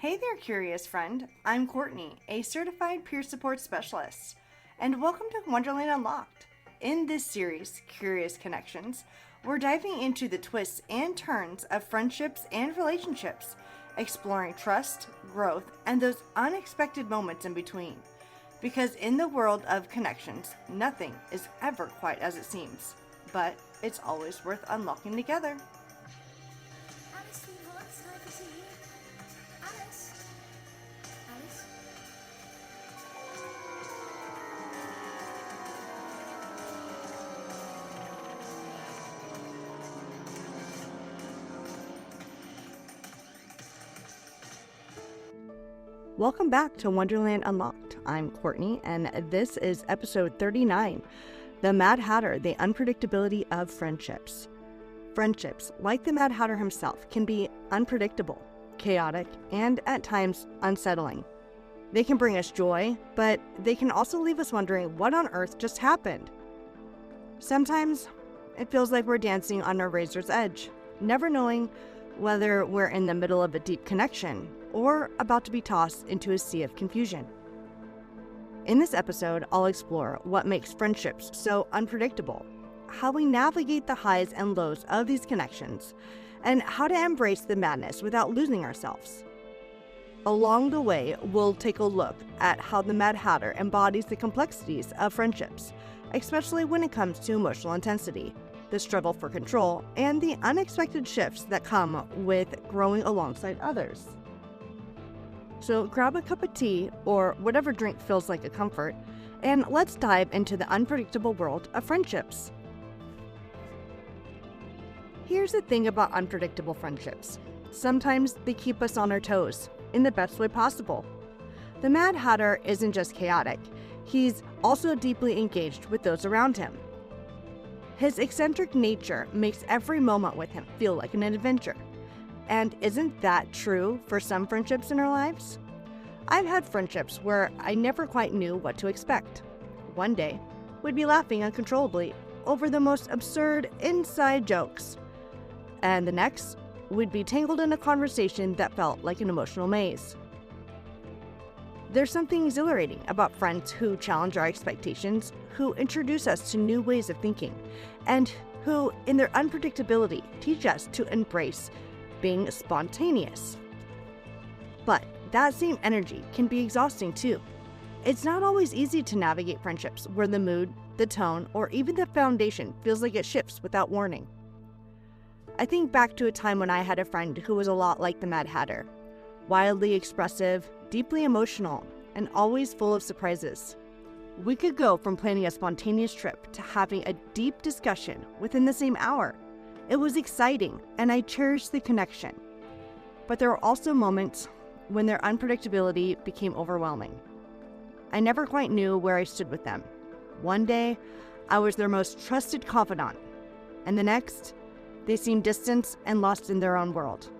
Hey there, curious friend. I'm Courtney, a certified peer support specialist, and welcome to Wonderland Unlocked. In this series, Curious Connections, we're diving into the twists and turns of friendships and relationships, exploring trust, growth, and those unexpected moments in between. Because in the world of connections, nothing is ever quite as it seems, but it's always worth unlocking together. Alice, sweetheart, it's time for tea. Alice? Alice? Welcome back to Wonderland Unlocked. I'm Courtney, and this is episode 39, The Mad Hatter, the Unpredictability of Friendships. Friendships, like the Mad Hatter himself, can be unpredictable, chaotic, and at times unsettling. They can bring us joy, but they can also leave us wondering what on earth just happened. Sometimes it feels like we're dancing on a razor's edge, never knowing whether we're in the middle of a deep connection or about to be tossed into a sea of confusion. In this episode, I'll explore what makes friendships so unpredictable, how we navigate the highs and lows of these connections, and how to embrace the madness without losing ourselves. Along the way, we'll take a look at how the Mad Hatter embodies the complexities of friendships, especially when it comes to emotional intensity, the struggle for control, and the unexpected shifts that come with growing alongside others. So grab a cup of tea or whatever drink feels like a comfort, and let's dive into the unpredictable world of friendships. Here's the thing about unpredictable friendships. Sometimes they keep us on our toes, in the best way possible. The Mad Hatter isn't just chaotic, he's also deeply engaged with those around him. His eccentric nature makes every moment with him feel like an adventure. And isn't that true for some friendships in our lives? I've had friendships where I never quite knew what to expect. One day, we'd be laughing uncontrollably over the most absurd inside jokes. And the next, we'd be tangled in a conversation that felt like an emotional maze. There's something exhilarating about friends who challenge our expectations, who introduce us to new ways of thinking, and who, in their unpredictability, teach us to embrace being spontaneous. But that same energy can be exhausting too. It's not always easy to navigate friendships where the mood, the tone, or even the foundation feels like it shifts without warning. I think back to a time when I had a friend who was a lot like the Mad Hatter, wildly expressive, deeply emotional, and always full of surprises. We could go from planning a spontaneous trip to having a deep discussion within the same hour. It was exciting, and I cherished the connection. But there were also moments when their unpredictability became overwhelming. I never quite knew where I stood with them. One day, I was their most trusted confidant, and the next, they seemed distant and lost in their own world.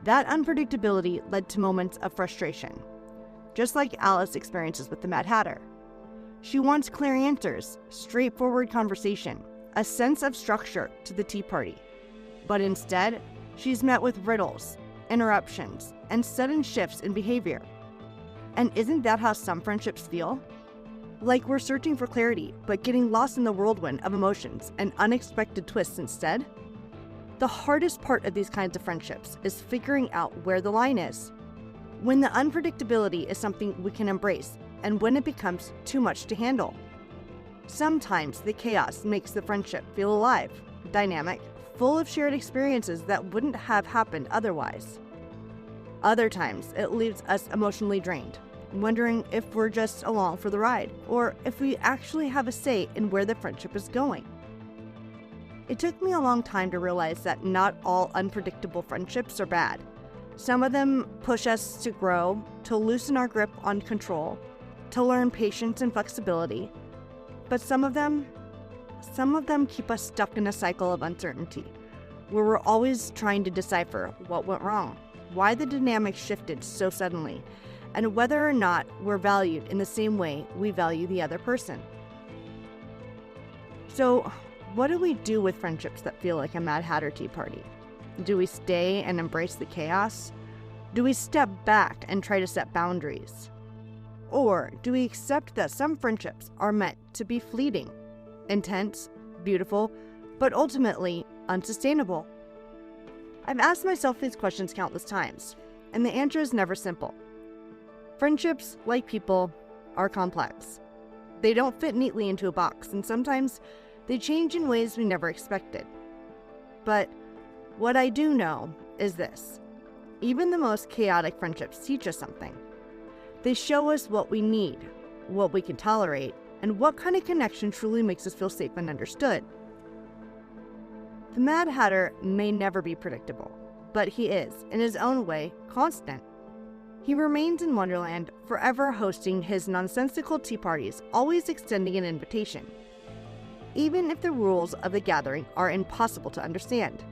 That unpredictability led to moments of frustration, just like Alice experiences with the Mad Hatter. She wants clear answers, straightforward conversation, a sense of structure to the tea party. But instead, she's met with riddles, interruptions, and sudden shifts in behavior. And isn't that how some friendships feel? Like we're searching for clarity, but getting lost in the whirlwind of emotions and unexpected twists instead? The hardest part of these kinds of friendships is figuring out where the line is. When the unpredictability is something we can embrace, and when it becomes too much to handle. Sometimes the chaos makes the friendship feel alive, dynamic, full of shared experiences that wouldn't have happened otherwise. Other times, it leaves us emotionally drained, wondering if we're just along for the ride, or if we actually have a say in where the friendship is going. It took me a long time to realize that not all unpredictable friendships are bad. Some of them push us to grow, to loosen our grip on control, to learn patience and flexibility. But some of them keep us stuck in a cycle of uncertainty, where we're always trying to decipher what went wrong, why the dynamic shifted so suddenly, and whether or not we're valued in the same way we value the other person. So, what do we do with friendships that feel like a Mad Hatter tea party? Do we stay and embrace the chaos? Do we step back and try to set boundaries? Or do we accept that some friendships are meant to be fleeting, intense, beautiful, but ultimately unsustainable? I've asked myself these questions countless times, and the answer is never simple. Friendships, like people, are complex. They don't fit neatly into a box, and sometimes they change in ways we never expected. But what I do know is this: even the most chaotic friendships teach us something. They show us what we need, what we can tolerate, and what kind of connection truly makes us feel safe and understood. The Mad Hatter may never be predictable, but he is, in his own way, constant. He remains in Wonderland, forever hosting his nonsensical tea parties, always extending an invitation, even if the rules of the gathering are impossible to understand.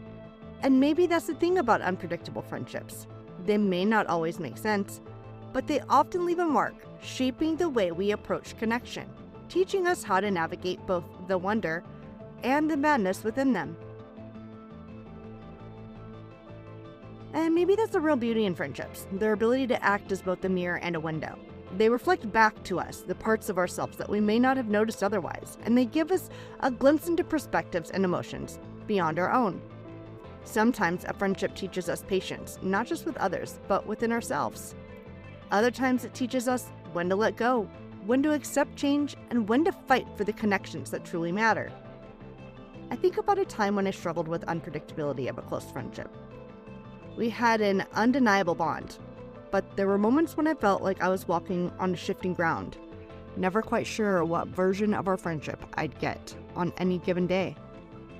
And maybe that's the thing about unpredictable friendships. They may not always make sense, but they often leave a mark, shaping the way we approach connection, teaching us how to navigate both the wonder and the madness within them. And maybe that's the real beauty in friendships, their ability to act as both a mirror and a window. They reflect back to us the parts of ourselves that we may not have noticed otherwise, and they give us a glimpse into perspectives and emotions beyond our own. Sometimes a friendship teaches us patience, not just with others, but within ourselves. Other times it teaches us when to let go, when to accept change, and when to fight for the connections that truly matter. I think about a time when I struggled with unpredictability of a close friendship. We had an undeniable bond, but there were moments when I felt like I was walking on shifting ground, never quite sure what version of our friendship I'd get on any given day.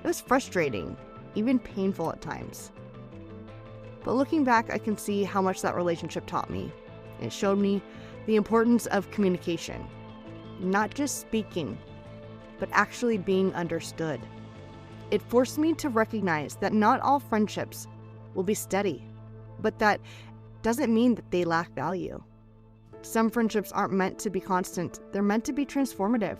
It was frustrating, even painful at times. But looking back, I can see how much that relationship taught me. It showed me the importance of communication, not just speaking, but actually being understood. It forced me to recognize that not all friendships will be steady, but that doesn't mean that they lack value. Some friendships aren't meant to be constant, they're meant to be transformative.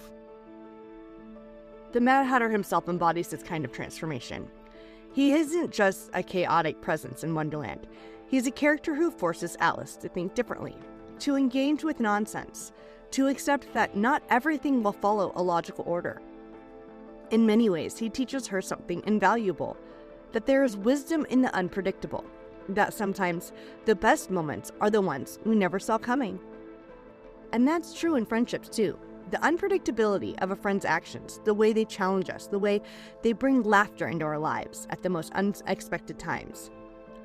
The Mad Hatter himself embodies this kind of transformation. He isn't just a chaotic presence in Wonderland. He's a character who forces Alice to think differently, to engage with nonsense, to accept that not everything will follow a logical order. In many ways, he teaches her something invaluable, that there is wisdom in the unpredictable, that sometimes the best moments are the ones we never saw coming. And that's true in friendships too. The unpredictability of a friend's actions, the way they challenge us, the way they bring laughter into our lives at the most unexpected times.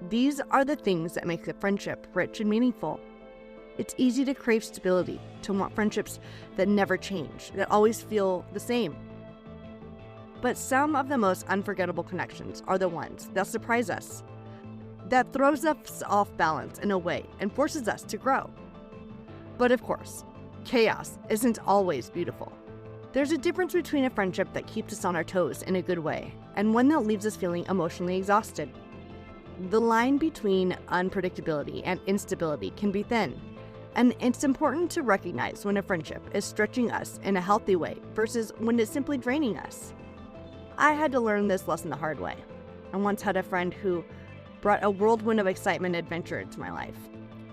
These are the things that make the friendship rich and meaningful. It's easy to crave stability, to want friendships that never change, that always feel the same. But some of the most unforgettable connections are the ones that surprise us, that throws us off balance in a way and forces us to grow. But of course, chaos isn't always beautiful. There's a difference between a friendship that keeps us on our toes in a good way and one that leaves us feeling emotionally exhausted. The line between unpredictability and instability can be thin, and it's important to recognize when a friendship is stretching us in a healthy way versus when it's simply draining us. I had to learn this lesson the hard way. I once had a friend who brought a whirlwind of excitement and adventure into my life.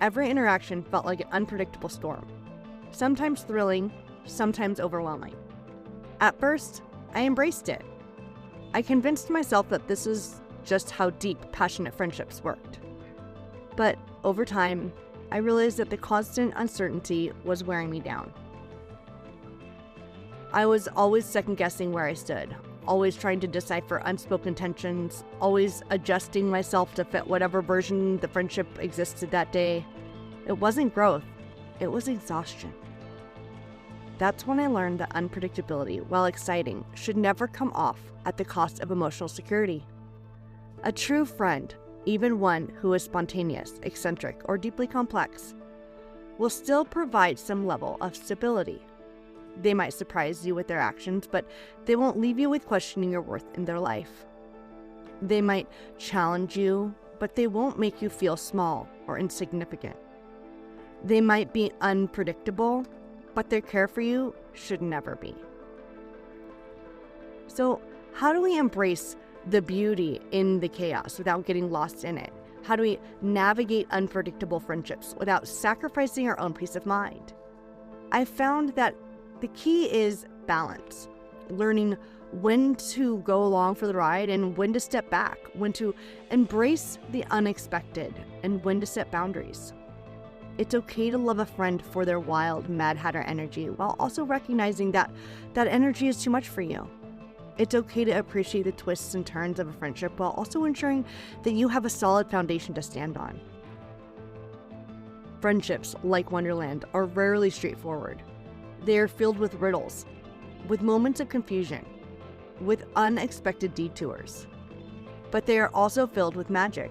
Every interaction felt like an unpredictable storm, sometimes thrilling, sometimes overwhelming. At first, I embraced it. I convinced myself that this is just how deep, passionate friendships worked. But over time, I realized that the constant uncertainty was wearing me down. I was always second-guessing where I stood, always trying to decipher unspoken tensions, always adjusting myself to fit whatever version the friendship existed that day. It wasn't growth, it was exhaustion. That's when I learned that unpredictability, while exciting, should never come off at the cost of emotional security. A true friend, even one who is spontaneous, eccentric, or deeply complex, will still provide some level of stability. They might surprise you with their actions, but they won't leave you with questioning your worth in their life. They might challenge you, but they won't make you feel small or insignificant. They might be unpredictable, but their care for you should never be. So, how do we embrace the beauty in the chaos without getting lost in it? How do we navigate unpredictable friendships without sacrificing our own peace of mind? I've found that the key is balance, learning when to go along for the ride and when to step back, when to embrace the unexpected, and when to set boundaries. It's okay to love a friend for their wild Mad Hatter energy while also recognizing that that energy is too much for you. It's okay to appreciate the twists and turns of a friendship while also ensuring that you have a solid foundation to stand on. Friendships, like Wonderland, are rarely straightforward. They are filled with riddles, with moments of confusion, with unexpected detours. But they are also filled with magic,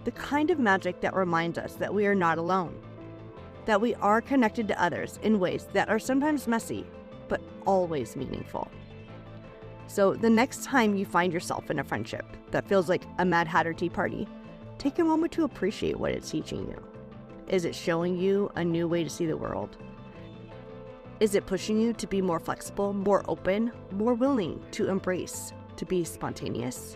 the kind of magic that reminds us that we are not alone, that we are connected to others in ways that are sometimes messy, but always meaningful. So the next time you find yourself in a friendship that feels like a Mad Hatter tea party, take a moment to appreciate what it's teaching you. Is it showing you a new way to see the world? Is it pushing you to be more flexible, more open, more willing to embrace, to be spontaneous?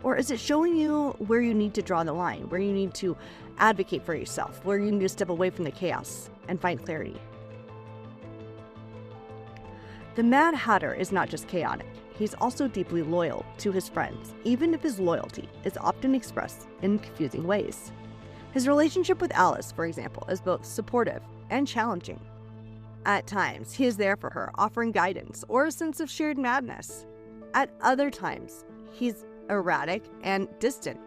Or is it showing you where you need to draw the line, where you need to advocate for yourself, where you need to step away from the chaos and find clarity? The Mad Hatter is not just chaotic. He's also deeply loyal to his friends, even if his loyalty is often expressed in confusing ways. His relationship with Alice, for example, is both supportive and challenging. At times, he is there for her, offering guidance or a sense of shared madness. At other times, he's erratic and distant.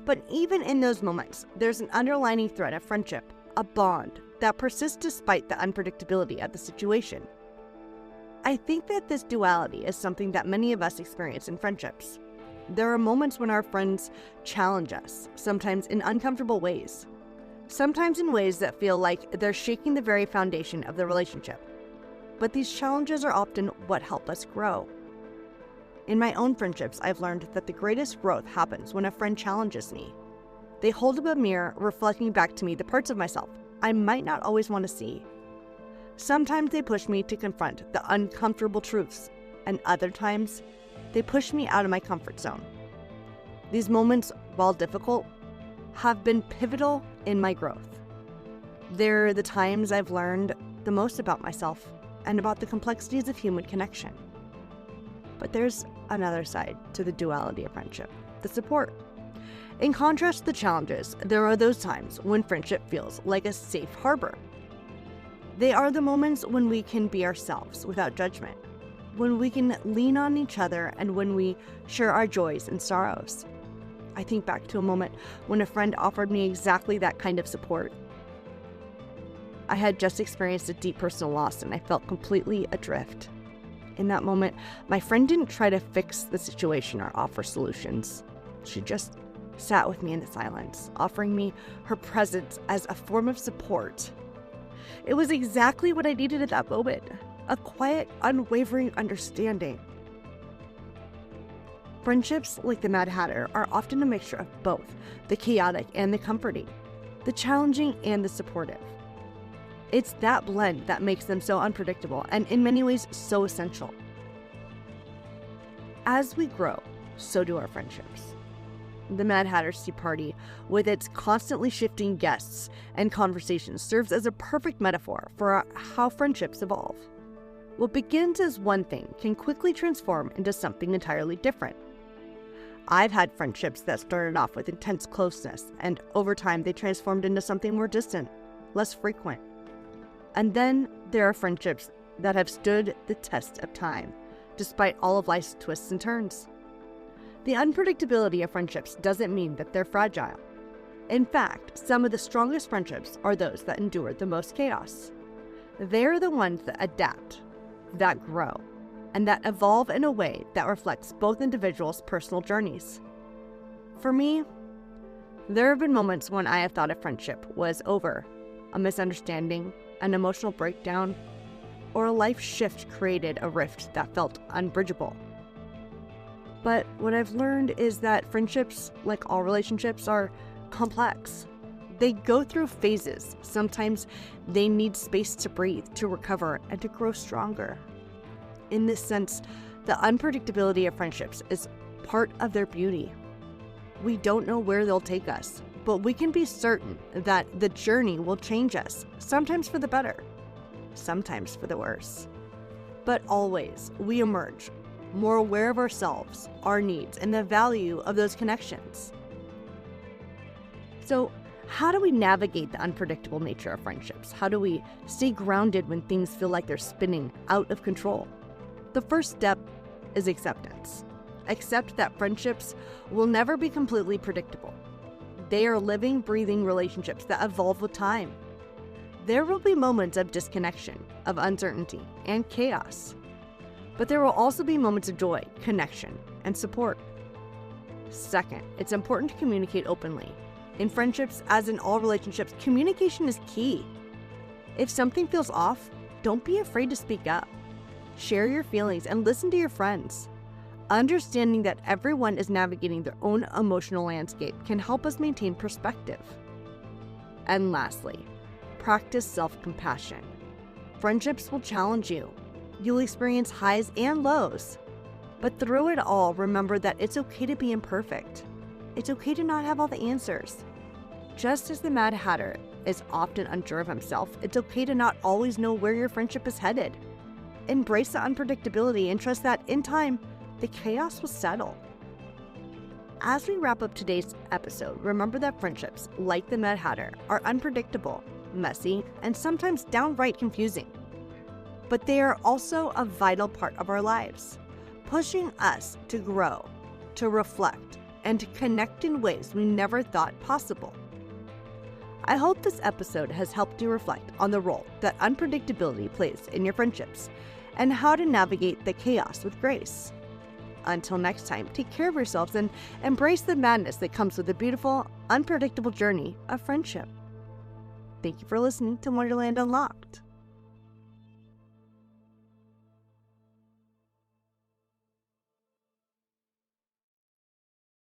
But even in those moments, there's an underlying thread of friendship, a bond that persists despite the unpredictability of the situation. I think that this duality is something that many of us experience in friendships. There are moments when our friends challenge us, sometimes in uncomfortable ways, sometimes in ways that feel like they're shaking the very foundation of the relationship. But these challenges are often what help us grow. In my own friendships, I've learned that the greatest growth happens when a friend challenges me. They hold up a mirror, reflecting back to me the parts of myself I might not always want to see. Sometimes they push me to confront the uncomfortable truths, and other times, they push me out of my comfort zone. These moments, while difficult, have been pivotal in my growth. They're the times I've learned the most about myself and about the complexities of human connection. But there's another side to the duality of friendship, the support. In contrast to the challenges, there are those times when friendship feels like a safe harbor. They are the moments when we can be ourselves without judgment, when we can lean on each other, and when we share our joys and sorrows. I think back to a moment when a friend offered me exactly that kind of support. I had just experienced a deep personal loss and I felt completely adrift. In that moment, my friend didn't try to fix the situation or offer solutions. She just sat with me in the silence, offering me her presence as a form of support. It was exactly what I needed at that moment, a quiet, unwavering understanding. Friendships like the Mad Hatter are often a mixture of both the chaotic and the comforting, the challenging and the supportive. It's that blend that makes them so unpredictable and in many ways so essential. As we grow, so do our friendships. The Mad Hatter's Tea Party, with its constantly shifting guests and conversations, serves as a perfect metaphor for how friendships evolve. What begins as one thing can quickly transform into something entirely different. I've had friendships that started off with intense closeness, and over time they transformed into something more distant, less frequent. And then there are friendships that have stood the test of time, despite all of life's twists and turns. The unpredictability of friendships doesn't mean that they're fragile. In fact, some of the strongest friendships are those that endure the most chaos. They're the ones that adapt, that grow, and that evolve in a way that reflects both individuals' personal journeys. For me, there have been moments when I have thought a friendship was over, a misunderstanding, an emotional breakdown, or a life shift created a rift that felt unbridgeable. But what I've learned is that friendships, like all relationships, are complex. They go through phases. Sometimes they need space to breathe, to recover, and to grow stronger. In this sense, the unpredictability of friendships is part of their beauty. We don't know where they'll take us, but we can be certain that the journey will change us, sometimes for the better, sometimes for the worse. But always, we emerge more aware of ourselves, our needs, and the value of those connections. So, how do we navigate the unpredictable nature of friendships? How do we stay grounded when things feel like they're spinning out of control? The first step is acceptance. Accept that friendships will never be completely predictable. They are living, breathing relationships that evolve with time. There will be moments of disconnection, of uncertainty, and chaos. But there will also be moments of joy, connection, and support. Second, it's important to communicate openly. In friendships, as in all relationships, communication is key. If something feels off, don't be afraid to speak up. Share your feelings and listen to your friends. Understanding that everyone is navigating their own emotional landscape can help us maintain perspective. And lastly, practice self-compassion. Friendships will challenge you. You'll experience highs and lows. But through it all, remember that it's okay to be imperfect. It's okay to not have all the answers. Just as the Mad Hatter is often unsure of himself, it's okay to not always know where your friendship is headed. Embrace the unpredictability and trust that in time, the chaos will settle. As we wrap up today's episode, remember that friendships, like the Mad Hatter, are unpredictable, messy, and sometimes downright confusing. But they are also a vital part of our lives, pushing us to grow, to reflect, and to connect in ways we never thought possible. I hope this episode has helped you reflect on the role that unpredictability plays in your friendships and how to navigate the chaos with grace. Until next time, take care of yourselves and embrace the madness that comes with the beautiful, unpredictable journey of friendship. Thank you for listening to Wonderland Unlocked.